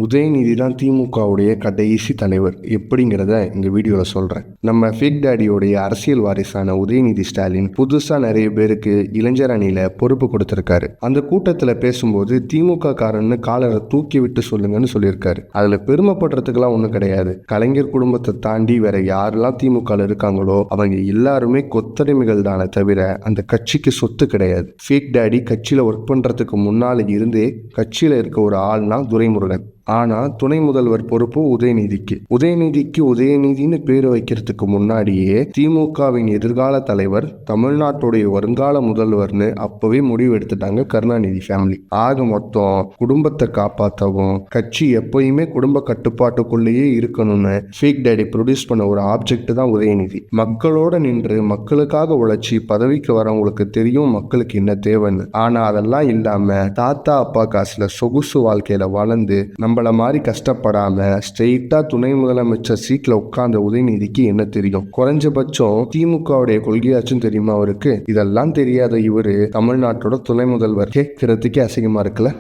உதயநிதி தான் திமுகவுடைய கடைசி தலைவர் எப்படிங்கிறத இந்த வீடியோவில் சொல்கிறேன். நம்ம ஃபேக் டாடியோடைய அரசியல் வாரிசான உதயநிதி ஸ்டாலின் புதுசாக நிறைய பேருக்கு இளைஞர் அணியில் பொறுப்பு கொடுத்துருக்காரு. அந்த கூட்டத்தில் பேசும்போது திமுக காரன்னு காலரை தூக்கி விட்டு சொல்லுங்கன்னு சொல்லியிருக்காரு. அதில் பெருமைப்படுறதுக்கெல்லாம் ஒன்றும் கிடையாது. கலைஞர் குடும்பத்தை தாண்டி வேற யாரெல்லாம் திமுக இருக்காங்களோ அவங்க எல்லாருமே கொத்தடிமைகள் தானே தவிர அந்த கட்சிக்கு சொத்து கிடையாது. ஃபேக் டாடி கட்சியில் ஒர்க் பண்ணுறதுக்கு முன்னால் இருந்தே கட்சியில் இருக்க ஒரு ஆள்னா துரைமுருகன். ஆனால் துணை முதல்வர் பொறுப்பு உதயநிதிக்கு உதயநிதினு பேர் வைக்கிறதுக்கு முன்னாடியே திமுகவின் எதிர்கால தலைவர், தமிழ்நாட்டுடைய வருங்கால முதல்வர்னு அப்பவே முடிவு எடுத்துட்டாங்க கருணாநிதி ஃபேமிலி. ஆக மொத்தம் குடும்பத்தை காப்பாற்றவும் கட்சி எப்பயுமே குடும்ப கட்டுப்பாட்டுக்குள்ளேயே இருக்கணும்னு ஃபேக் டாடி ப்ரொடியூஸ் பண்ண ஒரு ஆப்ஜெக்ட் தான் உதயநிதி. மக்களோட நின்று மக்களுக்காக உழைச்சி பதவிக்கு வரவங்களுக்கு தெரியும் மக்களுக்கு என்ன தேவைன்னு. ஆனா அதெல்லாம் இல்லாம தாத்தா அப்பா காசுல சொகுசு வாழ்க்கையில வளர்ந்து நம்மள மாதிரி கஷ்டப்படாம ஸ்ட்ரெயிட்டா துணை முதலமைச்சர் சீட்ல உட்கார்ந்த உதயநிதிக்கு என்ன தெரியும்? குறைஞ்சபட்சம் திமுகவுடைய கொள்கையாச்சும் தெரியுமா அவருக்கு? இதெல்லாம் தெரியாத இவரு தமிழ்நாட்டோட துணை முதல்வர். கேட்கறதுக்கே அசிங்கமா இருக்குல்ல.